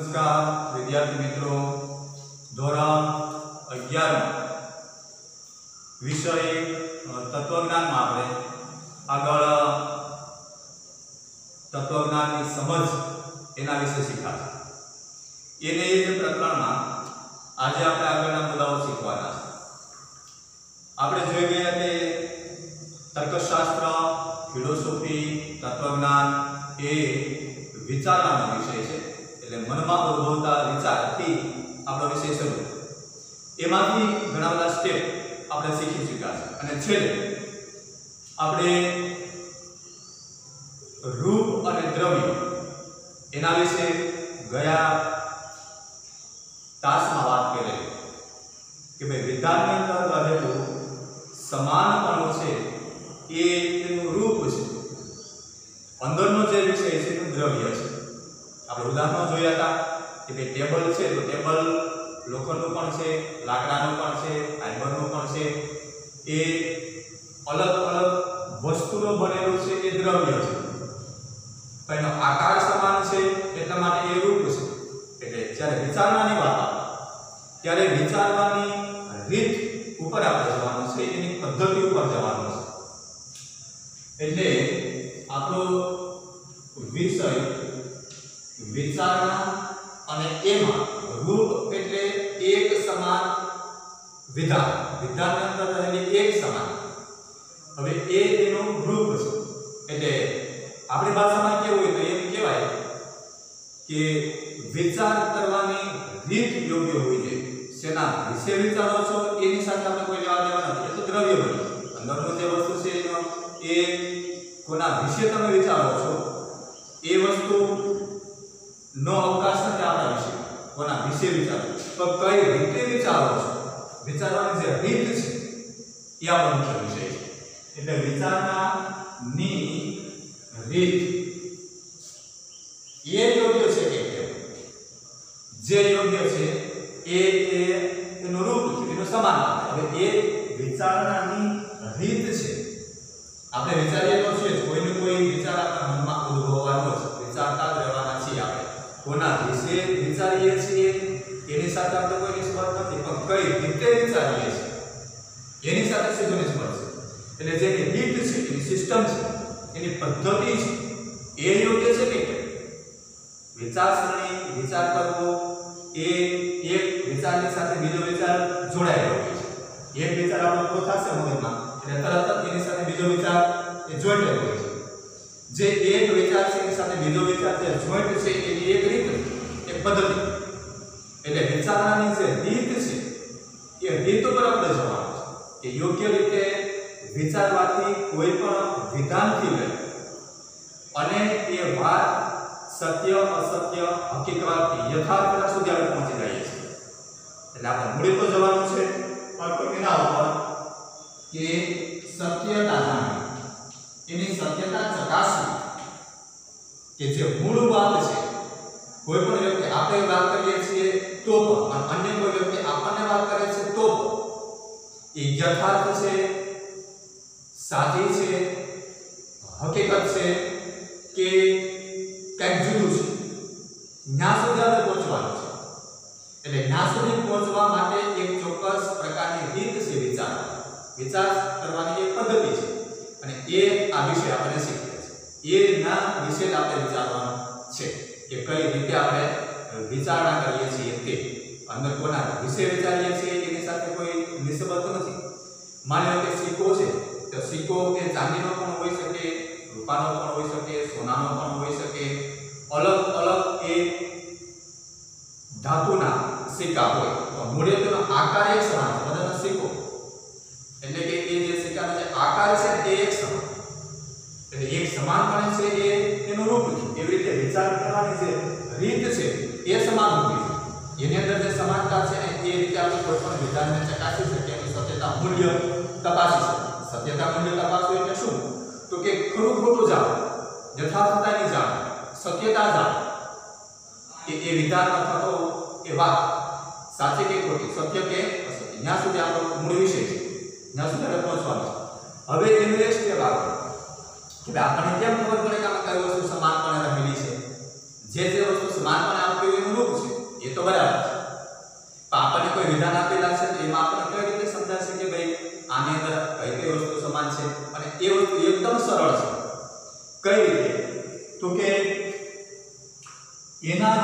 नमस्कार विद्यार्थी मित्रों, धोरण 11 विषय तत्वज्ञान में आपणे आगळ तत्वज्ञान की समझ एना विषय शीख्या छे। एने ए प्रकरण में आज आपणे आगळना मुद्दाओ शीखवाना छे। आपणे जोई गया के तर्कशास्त्र, फिलोसोफी, तत्वज्ञान ए विचारવાનો विषय छे। એટલે મનમાં ઉદ્ભવતા વિચારથી આપણો વિષય શરૂ થાય। એમાંથી ઘણા બધા સ્ટેપ આપણે શીખી ચૂક્યા છે અને છેલ્લે આપણે રૂપ અને દ્રવ્ય એના વિશે ગયા તાસમાં વાત કરેલી કે ભાઈ વિધાનની અંદર રહેલું સમાનપણું છે એ તેનું રૂપ છે, અંદરનો જે વિષય છે એનું દ્રવ્ય છે। આપણે ઉદાહરણો જોયા હતા કે ભાઈ ટેબલ છે તો ટેબલ લોખંડનું પણ છે, લાકડાનું પણ છે, ફાઈબરનું પણ છે। એ અલગ અલગ વસ્તુનો બનેલું છે એ દ્રવ્ય છે, પણ એનો આકાર સમાન છે એટલા માટે એ રૂપ છે। એટલે જ્યારે વિચારવાની વાત આવે ત્યારે વિચારવાની રીત ઉપર આપણે જવાનું છે, એની પદ્ધતિ ઉપર જવાનું છે। એટલે આપણો વિષય विचारणा અને એમાં રૂપ એટલે એક સમાન વિધાન, વિધાનની અંદર રહેલી એક સમાન। હવે એ તેનું રૂપ છે। એટલે આપણી ભાષામાં કેવું હોય તો એમ કહેવાય કે વિચાર કરવાની રીત યોગ્ય હોવી જોઈએ। શેના વિશે વિચારો છો એની સાથે આપણે કોઈ લેવા દેવા નથી, એ તો દ્રવ્ય બને। અંદરનું જે વસ્તુ છે એનો એ કોના વિશે તમે વિચારો છો એ વસ્તુ નો अवकाश નથી આપણા વિશે, કોના વિશે વિચારો તો કઈ રીતે વિચારો છો, વિચારવાની જે રીત છે એ આપણો મુખ્ય વિષય છે। એટલે વિચારણાની રીત એ યોગ્ય છે કે કેમ, જે યોગ્ય છે એ એનું રૂપ છે, એનું સમાન। હવે એ વિચારણાની રીત છે। આપણે વિચારીએ તો છીએ કોઈને કોઈ વિચાર આપણા મનમાં ઉદ્ભવવાનો છે, વિચારતા જ રહેવાના છીએ આપણે। કોના વિશે વિચારીએ છીએ એની સાથે આપણે કોઈ નિસ્બત નથી, પણ કઈ રીતે વિચારીએ છીએ એની સાથે સીધો નિસ્બત છે। એટલે જેની રીત છે, એની સિસ્ટમ છે, એની પદ્ધતિ છે એ યોગ્ય છે કે કેમ। વિચારસરણી, વિચાર કરવો એ એક વિચારની સાથે બીજો વિચાર જોડાયેલો હોય છે। એક વિચાર આપણો પૂરો થશે મગજમાં એટલે તરત જ એની સાથે બીજો વિચાર એ જોડાયેલો હોય છે। જે એક વિચાર છે એની સાથે બીજો વિચાર જે જોઈન્ટ છે એની એક રીત, એક પદ્ધતિ। એટલે વિચારવાની જે રીત છે એ રીત ઉપર આપણે જવાનું છે કે યોગ્ય રીતે વિચારવાથી કોઈ પણ વિધાનથી લઈ અને એ વાત સત્ય, અસત્ય, હકીકત, યથાર્થતા સુધી આપણે પહોંચી જઈએ છીએ। એટલે આપણે મૂળે તો જવાનું છે પણ એના ઉપર કે સત્યતા જાણવી, એની સત્યતા ચકાસવી કે જે મૂળ વાત છે, કોઈ પણ વ્યક્તિ આપણે વાત કરીએ છીએ તો પણ અન્ય કોઈ વ્યક્તિ આપણને વાત કરે છે તો એ યથાર્થ છે, સાચી છે, હકીકત છે કે કંઈક જુદું છે, ત્યાં સુધી આપણે પહોંચવાનું છે। એટલે ત્યાં સુધી પહોંચવા માટે એક ચોક્કસ પ્રકારની રીત છે વિચાર કરવાની એક પદ્ધતિ છે અને એ આ વિષય આપણે શીખીએ છીએ। એના વિશે જ આપણે વિચારવાનું છે કે કઈ રીતે આપણે વિચારણા કરીએ છીએ તે અંદર કોના વિશે વિચારીએ છીએ એની સાથે કોઈ નિસ્બત નથી। માની લો કે સિક્કો છે તો સિક્કો એ ચાંદીનો પણ હોઈ શકે, રૂપાનો પણ હોઈ શકે, સોનાનો પણ હોઈ શકે, અલગ અલગ એ ધાતુના સિક્કા હોય તો મૂળે તેનો આકાર એક સમાન છે, બધાનો સિક્કો એટલે કે એ જે સિક્કાનો જે આકાર છે એ એક સમાન, એટલે એક સમાનપણે છે એ એનું રૂપ છે। એવી રીતે વિચાર કરવાની જે રીત છે એ સમાન હોવી જોઈએ। એની અંદર જે સમાનતા છે એ રીતે આપણે કોઈ પણ વિધાનને ચકાસી શકીએ, એનું સત્યતા મૂલ્ય તપાસી શકીએ। સત્યતા મૂલ્ય તપાસવું એટલે શું તો કે ખરું ખોટું જાણો, યથાર્થતાની જાણ, સત્યતા જાણ કે એ વિધાન અથવા તો એ વાત સાચી કે ખોટી, સત્ય કે અસત્ય, ત્યાં સુધી આપણો મૂળ વિષય છે, ત્યાં સુધી આપણે પહોંચવાનું છે। હવે એનું એક સ્ટેપ આવે કે આપણને કેમ ખબર પડે કે આમાં કઈ વસ્તુ સમાનપણે રહેલી છે। જે વસ્તુ સમાનપણે આપવી એનું રૂપ છે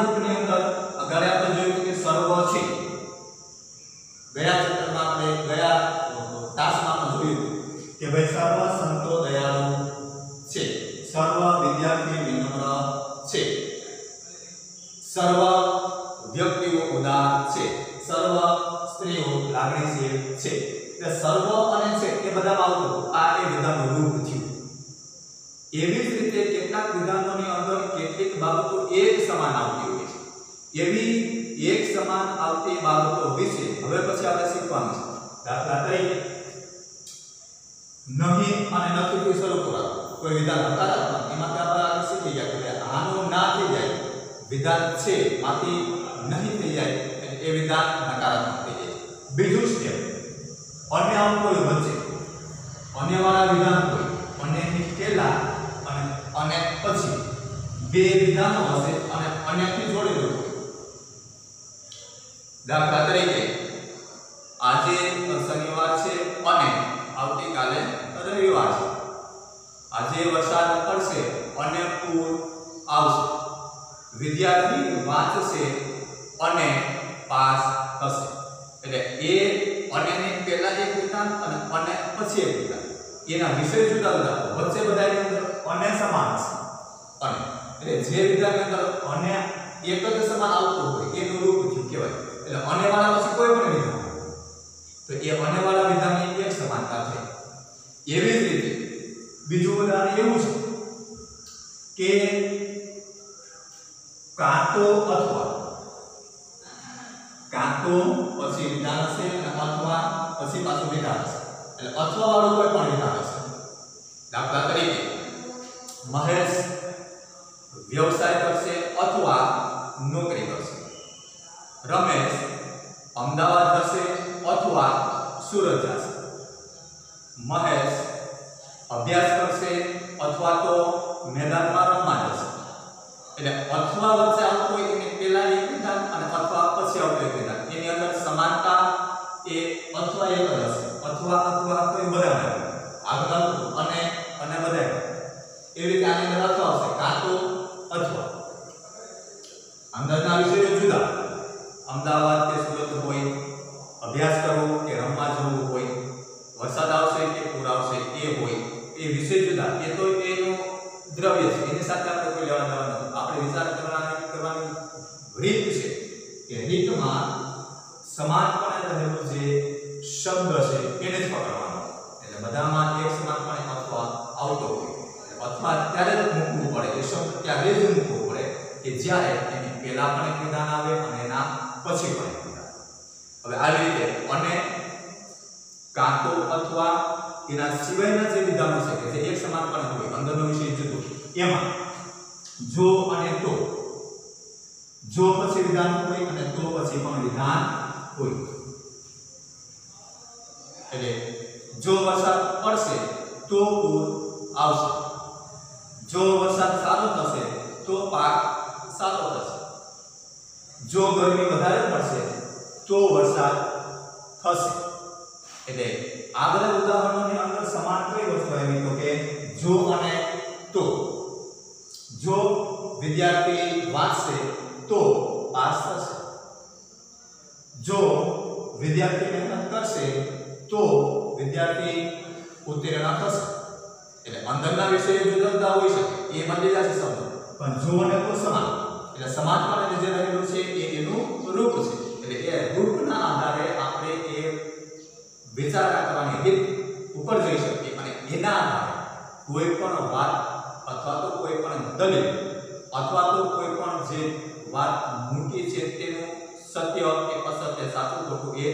રૂપની અંદર આગળ આપણે જોયું કે સર્વ છે ગયા ચેપ્ટરમાં આપણે ગયા તાસમાં જોયું કે ભાઈ સર્વ સંતો દયાળુ છે સર્વ વિદ્યાર્થી વિનમ્ર છે સર્વ વ્યક્તિઓ ઉદાર છે સર્વ સ્ત્રીઓ લાગણીશીલ છે એટલે સર્વ અને છે એ બધામાં આવતું આ એ વિધાનનું રૂપ થયું એવી જ રીતે કેટલાક વિધાનોની અંદર કેટલીક બાબતો એક સમાન આવતી હોય છે એવી એક સમાન આવતી બાબતો વિશે હવે પછી આપણે શીખવાનું છે દાખલા તરીકે નહીં અને નથીથી શરૂ કરાવો કોઈ વિધાન હકારાત્મક એમાંથી આપણે આગળ શીખી ગયા કે આનું ના થઈ જાય વિધાન છે માંથી નહીં થઈ જાય એ વિધાન નકારાત્મક થઈ જાય બીજું સ્ટેપ અન્ય આમ કોઈ વચ્ચે અન્યવાળા વિધાન કોઈ અન્યની પહેલા અને પછી બે વિધાનો હશે અને અન્યથી જોડેલું હોય દાખલા તરીકે આજે શનિવાર છે અને આવતીકાલે રવિવાર છે આજે વરસાદ પડશે અને પૂર આવશે વિદ્યાર્થી વાંચશે અને પાસ થશે એટલે એ અન્યની પહેલા એક વિધાન અને અન્ય પછી એક વિધાન એના વિષય જુદા જુદા વચ્ચે બધાની અંદર અન્ય સમાન છે અને એટલે જે વિધાનની અંદર અન્ય એક જ સમાન આવતું હોય એનું રૂપ કહેવાય એટલે અન્યવાળા પછી કોઈ પણ વિધાન તો એ અન્યવાળા વિધાનની એક સમાનતા છે એવી જ રીતે બીજું ઉદાહરણ એવું છે કે કાંતો પછી વિધાન હશે અને અથવા પછી પાછું વિધાન હશે એટલે અથવા વાળું કોઈ પણ વિધાન હશે દાખલા તરીકે મહેશ વ્યવસાય કરશે અથવા નોકરી કરશે રમેશ અમદાવાદ જશે અથવા સુરત જશે મહેશ અભ્યાસ કરશે અથવા તો મેદાનમાં રમવા જશે એટલે અથવા વચ્ચે આવતું હોય એને પહેલા એક વિધાન અને અથવા પછી આવતું એક વિધાન એની અંદર સમાનતા એ અથવા એક જ હશે અથવા કોઈ બધા આગળ અને બધા એવી રીતે આની અંદર અથવા આવશે કાં તો અથવા અંદરના વિષયો જુદા અમદાવાદ કે સુરત હોય અભ્યાસ કરવો કે રમવા જવું હોય વરસાદ આવશે કે પૂર આવશે એ હોય એ વિષય જુદા એ તો એનું દ્રવ્ય છે એની સાથે આપણે કોઈ લેવા દેવા નથી આપણે વિચાર કરવાની રીત છે કે રીતમાં સમાનપણે રહેલો જે શબ્દ છે એને જ પકડવાનો એટલે બધામાં એક સમાનપણે અથવા આવતો હોય અથવા ત્યારે જ મૂકવું પડે એ શબ્દ ત્યારે જ મૂકવું પડે કે જ્યારે એની પહેલા પણ એક વિધાન આવે અને એના પછી પણ એક વિધાન હવે આવી રીતે અને કાં તો અથવા એના સિવાયના જે વિધાનો છે કે જે એક સમાનપણે હોય અંદરનો વિષય જુદો એમાં જો અને તો જો પછી વિધાન હોય અને તો પછી પણ વિધાન હોય એટલે જો વરસાદ પડશે તો પૂર આવશે જો વરસાદ સારો થશે તો પાક સારો થશે જો ગરમી વધારે પડશે તો વરસાદ થશે એટલે આ બધા ઉદાહરણોની અંદર સમાન કઈ વસ્તુ આવી તો કે જો અને તો જો વિદ્યાર્થી વાંચશે તો પાસ થશે જો વિદ્યાર્થી મહેનત કરશે તો વિદ્યાર્થી ઉત્તીર્ણ થશે એટલે અંદરના વિષય જુદા જુદા હોઈ શકે એ બદલી જશે શબ્દ પણ જો અને તો સમાન એટલે સમાનપણે જે રહેલું છે એ એનું રૂપ છે એટલે એ રૂપના આધારે આપણે એ વિચાર કરવાની રીત ઉપર જઈ શકીએ અને એના આધારે કોઈ પણ વાત અથવા તો કોઈ પણ દલીલ અથવા તો કોઈ પણ જે વાત મૂકી છે તેનું સત્ય કે અસત્ય સાચું ખોટું એ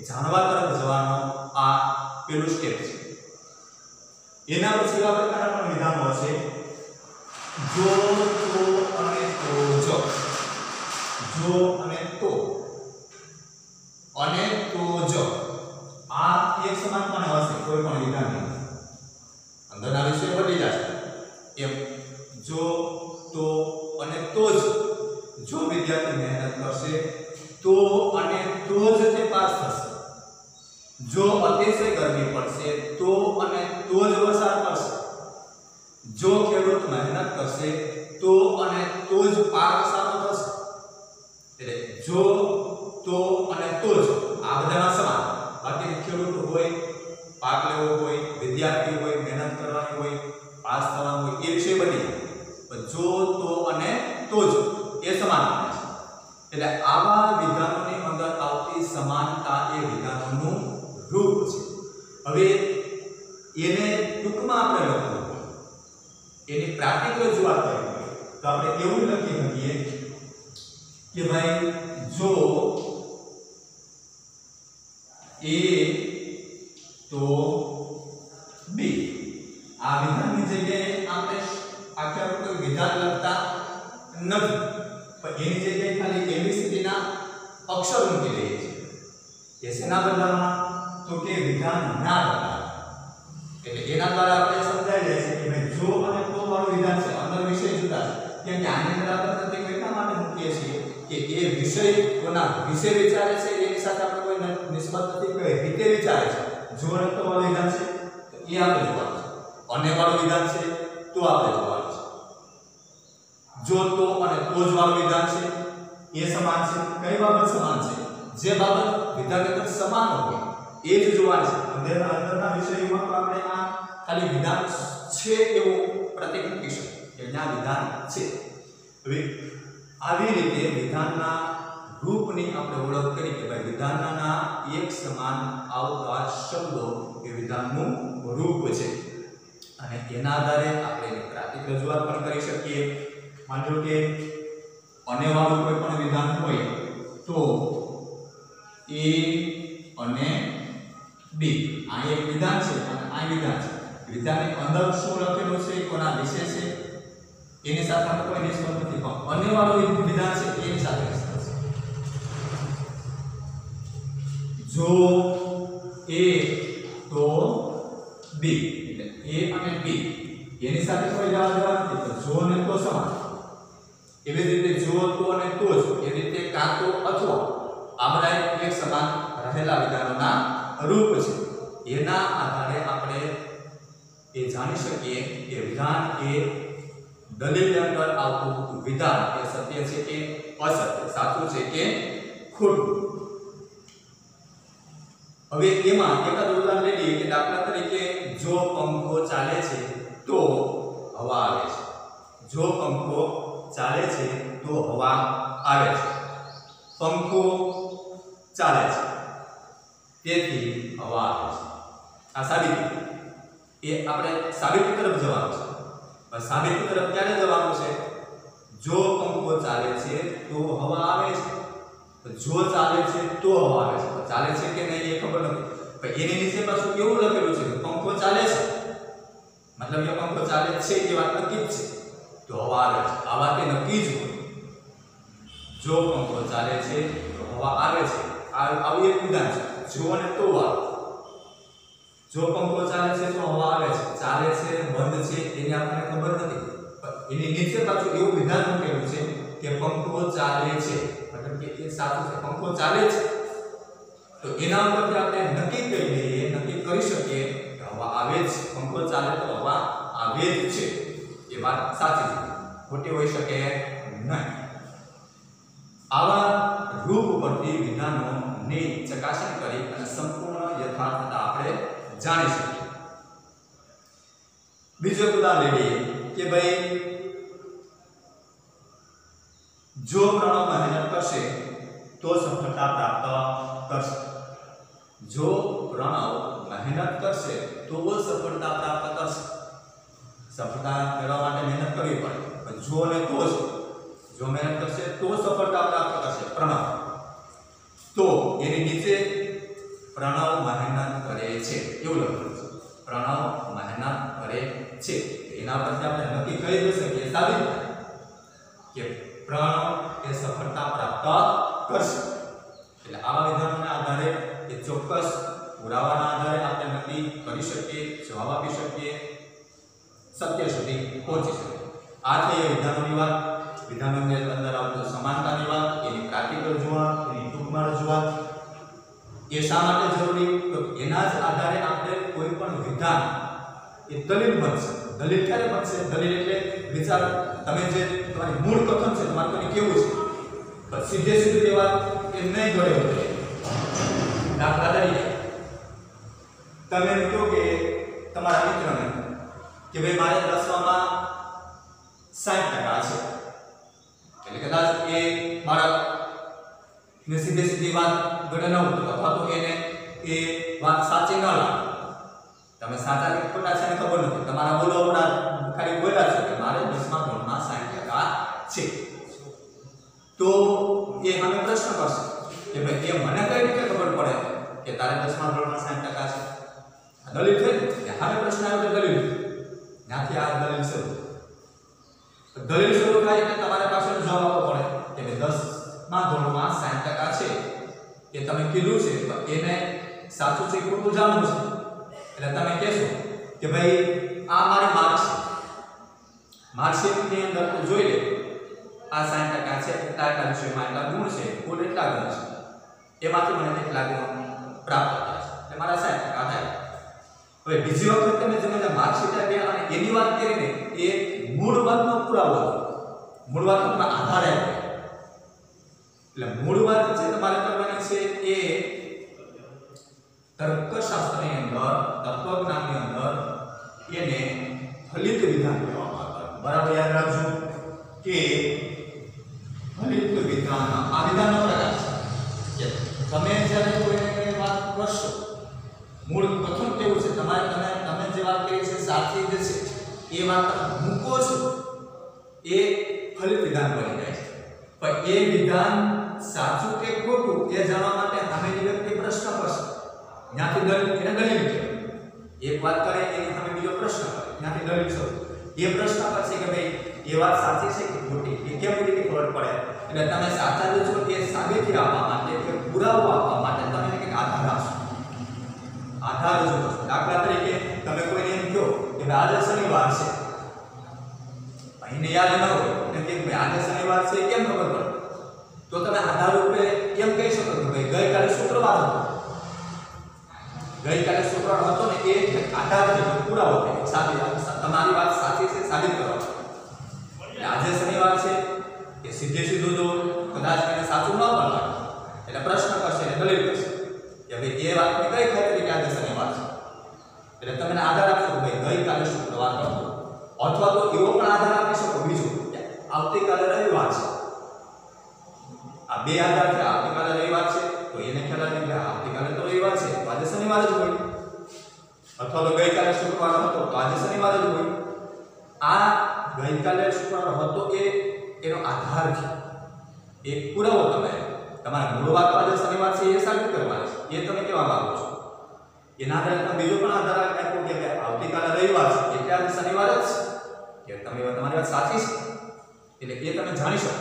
જાણવા તરફ જવાનો આ પેલું સ્ટેપ છે એના પછી એવા પ્રકારના પણ વિધાનો હશે જો તો અને તો જો અને તો જો આ એક સમાન પણ હશે કોઈ પણ વિધાનની અંદરના વિષય બદલી જશે એમ જો તો અને તો જ જો વિદ્યાર્થી મહેનત કરશે તો અને તો જ તે પાસ થશે જો અતિશય ગરમી પડશે તો અને તો જ વરસાદ પડશે જો ખેડૂત મહેનત કરશે તો અને તો જ પાક સારો થશે જો તો અને તો જ આ બધામાં સમાન. બાકી ખેડૂત હોય, પાક લેવો હોય, વિદ્યાર્થી હોય, મહેનત કરવાની હોય, પાસ થવાનું હોય, એ વિષય બની જાય. પણ જો તો અને તો જ એ સમાન બને છે. એટલે આવા વિધાનોની અંદર આવતી સમાનતા એ વિધાનોનું રૂપ છે. હવે એને ટૂંકમાં આપણે લખવું હોય, એની પ્રાતિક રજૂઆત કરવી હોય તો આપણે એવું લખી શકીએ કે ભાઈ જો A તો B. આ વિધાનની જગ્યાએ આપણે આખા કોઈ વિધાન લખતા નથી, પણ એની જગ્યાએ ખાલી ABCD ના અક્ષર મૂકી દઈએ છીએ. એ શેના બદલામાં? તો કે વિધાન ના બદલામાં. એટલે એના દ્વારા આપણે સમજાઈ જાય છે કે ભાઈ જો અને તો વાળું વિધાન છે, અંદર વિષય જુદા છે. કેમ કે આની અંદર આપણે પ્રતીક એટલા માટે મૂકીએ છીએ કે એ વિષય કોના વિશે વિચારે છે એની સાથે આપણે કોઈ નિસ્બત નથી, કઈ રીતે વિચારે છે. જો અને તો વાળું વિધાન છે તો એ આપણે જોવાનું છે. અને વાળું વિધાન છે તો આપણે જોવાનું છે. જો તો અને તો જ વાળું વિધાન છે એ સમાન છે. કઈ બાબત સમાન છે? જે બાબત વિધાન અંદર સમાન હોય એ જ જોવાનું છે. અંદરના વિષયોમાં તો આપણે આ ખાલી વિધાન છે એવું પ્રતીક મૂકી શકીએ કે ત્યાં વિધાન છે. હવે આવી રીતે વિધાનના રૂપની આપણે ઓળખ કરી કે ભાઈ વિધાનના એક સમાન આવતા શબ્દો એ વિધાનનું રૂપ છે. અને એના આધારે આપણે એની પ્રાતિક રજૂઆત પણ કરી શકીએ. માની લો કે અને વાળું કોઈ પણ વિધાન હોય તો A અને B આ એક વિધાન છે અને આ વિધાન છે. વિધાનની અંદર શું લખેલું છે, કોના વિશે છે એની સાથે આપણે કોઈ નિસ્બત નથી, પણ અને વાળું વિધાન છે એની સાથે નિસ્બત છે. જો A તો B એટલે A અને B એની સાથે કોઈ જવાબ નથી, તો જો ને તો સમાન. એવી રીતે જો તો અને તો જ, એ રીતે કાં તો અથવા આ બધા એક સમાન રહેલા વિધાનોના રૂપ છે. એના આધારે આપણે એ જાણી શકીએ કે વિધાન એ દલીલની અંદર આવતું વિધાન એ સત્ય છે કે અસત્ય, સાચું છે કે ખોટું. હવે એમાં એકાદ ઉદાહરણ લઈ લઈએ કે દાખલા તરીકે જો પંખો ચાલે છે તો હવા આવે છે. જો પંખો ચાલે છે તો હવા આવે છે. પંખો ચાલે છે તેથી હવા આવે છે. આ સાબિતી. એ આપણે સાબિતી તરફ જવાનું છે. પણ સાબિતી તરફ ક્યારે જવાનું છે? જો પંખો ચાલે છે તો હવા આવે છે. તો જો ચાલે છે તો હવા આવે છે. તો ચાલે છે કે નહીં એ ખબર નથી, પણ એની નીચે પાછું કેવું લખેલું છે કે પંખો ચાલે છે, મતલબ કે પંખો ચાલે છે એ વાત નક્કી જ છે, તો હવા આવે છે. આ વાત એ નક્કી જ હોય. જો પંખો ચાલે છે તો હવા આવે છે. આવું એક વિધાન છે. જો અને તો વાળું. જો પંખો ચાલે છે તો હવા આવે છે. ચાલે છે બંધ છે એની આપણને ખબર નથી, પણ એની નીચે પાછું એવું વિધાન મૂકેલું છે કે પંખો ચાલે છે, મતલબ કે એ સાચું છે, પંખો ચાલે છે. તો એના ઉપરથી આપણે નક્કી કરી લઈએ, નક્કી કરી શકીએ કે હવા આવે જ. પંખો ચાલે તો હવા આવે જ છે. એ વાત સાચી છે, ખોટી હોઈ શકે નહીં. આવા રૂપ પરથી વિધાનોની ચકાસણી કરી અને સંપૂર્ણ યથાર્થતા આપણે જાણી શકીએ. બીજો ઉદાહરણ લઈએ કે ભાઈ જો પ્રણવ મહેનત કરશે તો સફળતા પ્રાપ્ત કરશે. જો પ્રણવ મહેનત કરશે તો સફળતા પ્રાપ્ત કરશે. સફળતા મેળવવા માટે મહેનત કરવી પડે, પણ જો અને તો છે. જો મહેનત કરશે તો સફળતા પ્રાપ્ત કરશે પ્રણવ. તો એની નીચે પ્રણવ મહેનત કરે છે એવું લખેલું છે. પ્રણવ મહેનત કરે છે. એના પરથી આપણે નક્કી કરી દઈ શકીએ, સાબિત કે પ્રણવ એ સફળતા પ્રાપ્ત કરશે. એટલે આવા વિધાનોના આધારે એ ચોક્કસ પુરાવાના આધારે આપણે નક્કી કરી શકીએ, જવાબ આપી શકીએ, સત્ય સુધી પહોંચી શકીએ. આ થઈ વિધાનોની વાત. વિધાનોની અંદર આવતું સમાનતાની વાત, એની પ્રાતિક રજૂઆત, એની ટૂંકમાં રજૂઆત. એ શા માટે જરૂરી? તો એના જ આધારે આપણે કોઈ પણ વિધાન એ દલીલ બનશે. દલીલ ક્યારે બનશે? દલીલ એટલે વિચાર, તમે જે તમારી મૂળ કથન છે તમારે કોઈને કેવું છે, पर सीधे सीधे ये बात એ નહીં ઘડે હોતે દાખલા તરીકે તમે એમ કહો કે તમારા મિત્રને કે ભાઈ મારે 10માં 60% છે એટલે કદાચ એ મારા ને સીધે સીધી વાત ઘડે ન હોતો અથવા તો એને એ વાત સાચી ન લાગે તમે સાચા કે ખોટા છે ને ખબર નથી તમારા બોલવાના ખાલી બોલ્યા છે કે મારે 10મા ધોરણમાં 60% છે તો એ હમે પ્રશ્ન કરશે કે ભાઈ એ મને કઈ રીતે ખબર પડે કે તારે 10મા ધોરણમાં 60% છે દલીલ થઈ કે હવે પ્રશ્ન આવ્યો તો દલીલ ત્યાંથી આ દલીલ શરૂ થાય એટલે તમારે પાછળ જવાબ આપવો પડે કે 10મા ધોરણમાં 60% છે એ તમે કીધું છે તો એને સાચું છે ખોટું જાણવું છે એટલે તમે કહેશો કે ભાઈ આ મારી માર્કશીટની અંદર તો જોઈ લે આ 60% છે એટલા વિષયમાં એટલા ગુણ છે કુલ એટલા ગુણ છે એમાંથી મને કેટલા ગુણ પ્રાપ્ત થયા છે એટલે મારા 60% થાય હવે બીજી વખત તમે જેને માર્કશીટ આપ્યા અને એની વાત કરીને એ મૂળ વાતનો પુરાવો મૂળ વાતનો આધાર આપ્યો એટલે મૂળ વાત જે તમારે કરવાની છે એ તર્કશાસ્ત્રની અંદર તત્વજ્ઞાનની અંદર એને ફલિત વિધાન કહેવામાં આવે બરાબર યાદ રાખજો કે ફલિત વિધાન આ વિધાનનો પ્રકાર છે તમે જ્યારે કોઈને કઈ વાત કરશો મૂળ પ્રથમ કેવું છે તમારે તમે જે વાત કરી છે સાચી જ છે એ વાત મૂકો છો એ ફલિત વિધાન બની જાય છે પણ એ વિધાન સાચું કે ખોટું એ જાણવા માટે સામેની વ્યક્તિ પ્રશ્ન કરશે ત્યાંથી દલીલ કહેવાય એક વાત કરે એની સામે બીજો પ્રશ્ન કરે ત્યાંથી દલીલ શરૂ એ પ્રશ્ન કરશે કે ભાઈ એ વાત સાચી છે કે ખોટી એ કેમ રીતે ખબર પડે એટલે તમે સાચા જ છો એ સાબિતી આપવા માટે કે પુરાવો આપવા માટે તમે એને કંઈક આધાર આપશો આધાર રજૂ કરશો દાખલા તરીકે તમે કોઈને એમ કહો કે આજે શનિવાર છે એને યાદ ન હોય એમ કે ભાઈ આજે શનિવાર છે કેમ ખબર પડે તો તમે આધાર રૂપે એમ કહી શકો કે ભાઈ ગઈકાલે શુક્રવાર હતો ગઈકાલે શુક્રવાર હતો ને એ આધાર છે પુરાવો છે સાબિત તમારી વાત સાચી છે સાબિત કરો એટલે આજે શનિવાર છે એ સીધે સીધું જો કદાચ એને સાચું ન પણ લાગે એટલે પ્રશ્ન કરશે અને દલીલ કરશે કે ભાઈ એ વાતની કઈ ખાતરી કે આજે શનિવાર છે એટલે તમે આધાર આપશો કે ભાઈ ગઈકાલે શુક્રવાર હતો અથવા તો એવો પણ આધાર આપી શકો બીજો આવતીકાલે રવિવાર છે આ બે આધાર છે આવતીકાલે રવિવાર છે તો એને ખ્યાલ આવે કે આવતીકાલે તો રવિવાર છે તો આજે શનિવાર જ હોય અથવા તો ગઈકાલે શુક્રવાર હતો તો આજે શનિવાર જ હોય આ ગઈકાલે શુક્રવાર હતો એનો આધાર છે એક પુરાવો તમે તમારા મૂળ વાત આજે શનિવાર છે એ સાબિત કરવાની છે એ તમે કેવા માંગો છો એના આધારે તમે બીજો પણ આધાર આપો કે આવતીકાલે રવિવાર છે એટલે આજે શનિવાર જ છે કે તમે તમારી વાત સાચી છે એટલે એ તમે જાણી શકો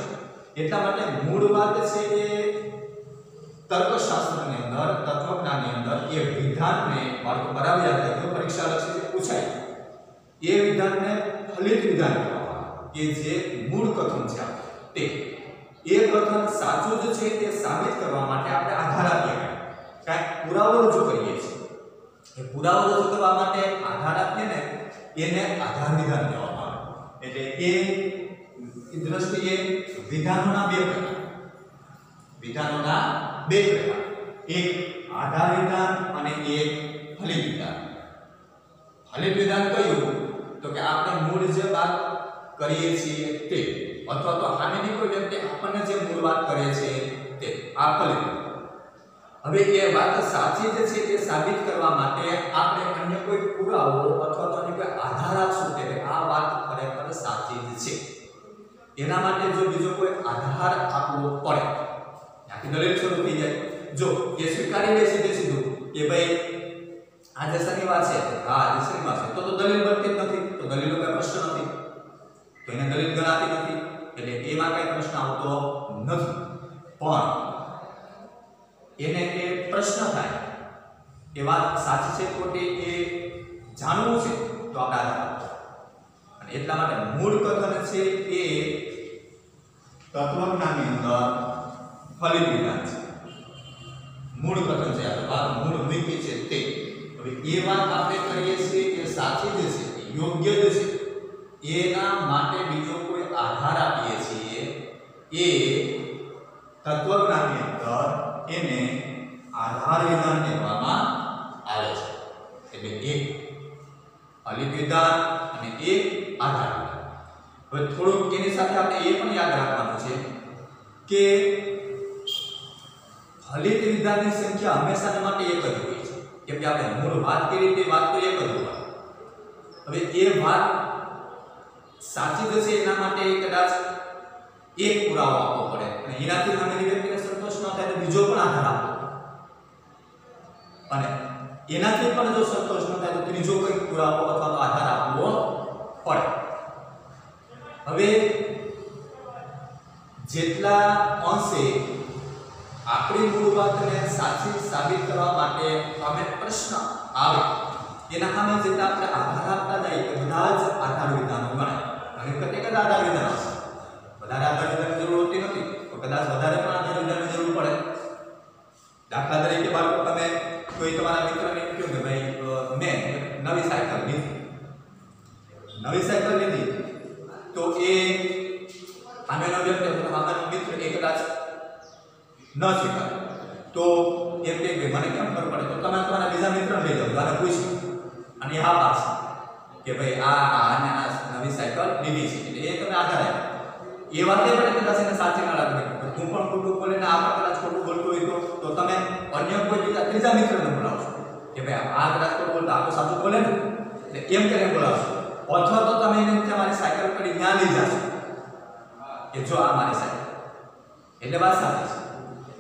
એટલા માટે મૂળ વાત છે એ તર્કશાસ્ત્રની અંદર તત્વજ્ઞાનની અંદર એ વિધાનને બાળકો બરાબર યાદ રાખજો પરીક્ષા લક્ષી છે પૂછાય એ વિધાનને ફલિત વિધાન કહેવામાં કે જે મૂળ કથન છે તે એ કથન સાચું જ છે તે સાબિત કરવા માટે આપણે આધાર આપીએ કાંઈક પુરાવો રજૂ કરીએ છીએ એ પુરાવો રજૂ કરવા માટે આધાર આપીએ ને એને આધાર વિધાન કહેવામાં આવે એટલે એ દ્રષ્ટિએ વિધાનોના બે પ્રકાર એક આધાર વિધાન અને એક ફલિત વિધાન ફલિત વિધાન કયું તો કે આપણે મૂળ જે વાત કરીએ છીએ તે અથવા તો સામેની કોઈ વ્યક્તિ આપણને જે મૂળ વાત કરે છે તે આ ફલિત હવે એ વાત સાચી જ છે એ સાબિત કરવા માટે આપણે અન્ય કોઈ પુરાવો અથવા તો અન્ય કોઈ આધાર આપશું કે આ વાત ખરેખર સાચી જ છે એના માટે જો બીજો કોઈ આધાર આપવો પડે ત્યાંથી દલીલ શરૂ થઈ જાય જો એ સ્વીકારી લે સીધું કે ભાઈ આજે શનિવાર છે હા આજે શનિવાર છે તો દલીલ બનતી જ નથી તો દલીલનો કોઈ પ્રશ્ન નથી તો એને દલીલ ગણાતી નથી એટલે એમાં કઈ પ્રશ્ન આવતો નથી પણ એને એ પ્રશ્ન થાય એ વાત સાચી છે ખોટી એ જાણવું છે તો આપણે આધાર અને એટલા માટે મૂળ કથન છે એ તત્વજ્ઞાનની અંદર ફલિત વિધાન છે મૂળ કથન છે આપણે વાત મૂળ મૂકી છે તે હવે એ વાત આપણે કરીએ છીએ કે સાચી જ છે યોગ્ય જ છે એના માટે બીજો કોઈ આધાર આપીએ છીએ એ તત્વજ્ઞાનની અંદર એને આધાર વિધાન કહેવામાં આવે છે. એટલે એક અલિપ વિધાન અને એક આધાર વિધાન. હવે થોડુંક એની સાથે આપણે એ પણ યાદ રાખવાનું છે કે ફલિત વિધાનની સંખ્યા હંમેશા માટે એક જ હોય છે. કેમ કે આપણે મૂળ વાત કરી તે વાત તો એક જ હોય. હવે એ વાત સાચી થશે એના માટે કદાચ એક પુરાવો આપવો પડે અને એનાથી સામેની વ્યક્તિને સંતોષ ન થાય તો બીજો પણ આધાર આપવો અને એનાથી પણ જો સંતોષ ન થાય તો ત્રીજો કોઈ પુરાવો અથવા તો આધાર આપવો પડે. હવે જેટલા અંશે આપણી મૂળ વાતને સાચી સાબિત કરવા માટે અમે પ્રશ્ન આવે એના સામે જેટલા આપણે આધાર આપતા જઈએ તો બધા જ આધાર વિધાનો ગણાય. અને કેટલા આધાર વિધાન આવશે, વધારે આધાર વિધાનની જરૂર હોતી નથી તો કદાચ વધારે પણ આધાર વિધાનની જરૂર પડે. દાખલા તરીકે બાળકો તમે કોઈ તમારા મિત્રને કહ્યું કે ભાઈ મેં નવી સાયકલ લીધી તો એ સામેનો વ્યક્તિ સામેનો મિત્ર એ કદાચ ન સ્વીકારે તો એમ કે મને કેમ ખબર પડે તો તમે તમારા બીજા મિત્રને લઈ જાઓ અને પૂછ્યું અને હા પાસ કે ભાઈ આ નવી સાયકલ લીધી છે એટલે એ તમે આધાર આપ્યો. એ વાત એ પડે કદાચ એને સાચી ના લાગે હું પણ ખોટું બોલે ને આ પણ કદાચ ખોટું બોલતો હોય તો તમે અન્ય કોઈ બીજા ત્રીજા મિત્રને બોલાવશો કે ભાઈ આ કદાચ ખોટું બોલતા આ તો સાચું બોલે ને એટલે એમ કરીને બોલાવશો. અથવા તો તમે એને તમારી સાયકલ પડી ત્યાં લઈ જશો કે જો આ મારી સાયકલ એટલે વાત સાચી છે.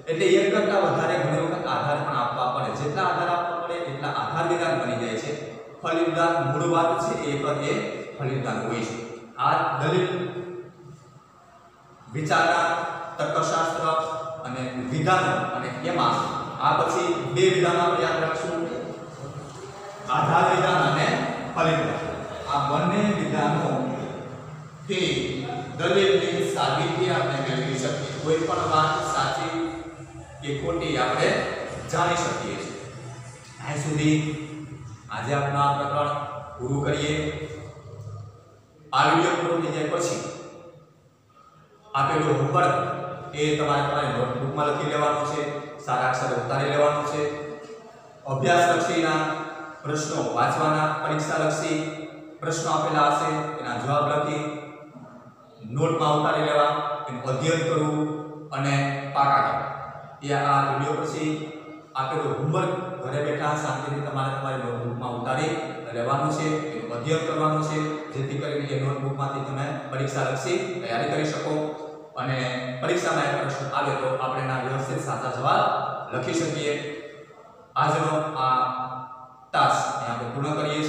એટલે એક કરતાં વધારે ઘણી વખત આધાર પણ આપવા પડે. જેટલા આધાર આપવા પડે એટલા આધાર વિધાન બની જાય છે. ફલિત વિધાન મૂળ વાત છે એ પર એ ફલિત વિધાન હોય છે. આ દલીલ વિચારણા તર્કશાસ્ત્ર અને વિધાનો અને એમાં આ પછી બે વિધાનો આપણે યાદ રાખશું, આધાર વિધાન અને ફલિત વિધાન. આ બંને વિધાનોથી દલીલની સાબિતી આપણે મેળવી શકીએ. કોઈ પણ વાત સાચી કે ખોટી આપણે જાણી શકીએ છીએ. અહીં સુધી આજે આપણે આ પ્રકરણ પૂરું કરીએ. આ વિડીયો પૂરો થઈ જાય પછી આપેલું હોમવર્ક એ તમારી નોટબુકમાં લખી લેવાનું છે, સારા અક્ષરે ઉતારી લેવાનું છે. અભ્યાસલક્ષીના પ્રશ્નો વાંચવાના, પરીક્ષાલક્ષી પ્રશ્નો આપેલા હશે એના જવાબ લખી નોટમાં ઉતારી લેવા, એનું અધ્યયન કરવું અને પાકા કરવા. એ આ વિડીયો પછી આપેલું હોમવર્ક ઘરે બેઠા શાંતિથી તમારે તમારી નોટબુકમાં ઉતારી લેવાનું છે, એનું અધ્યયન કરવાનું છે જેથી કરીને એ નોટબુકમાંથી તમે પરીક્ષાલક્ષી તૈયારી કરી શકો અને પરીક્ષામાં એક પ્રશ્ન આવે તો આપણે એના વ્યવસ્થિત સાચા જવાબ લખી શકીએ. આજનો આ ટાસ્ક આપણે પૂર્ણ કરીએ.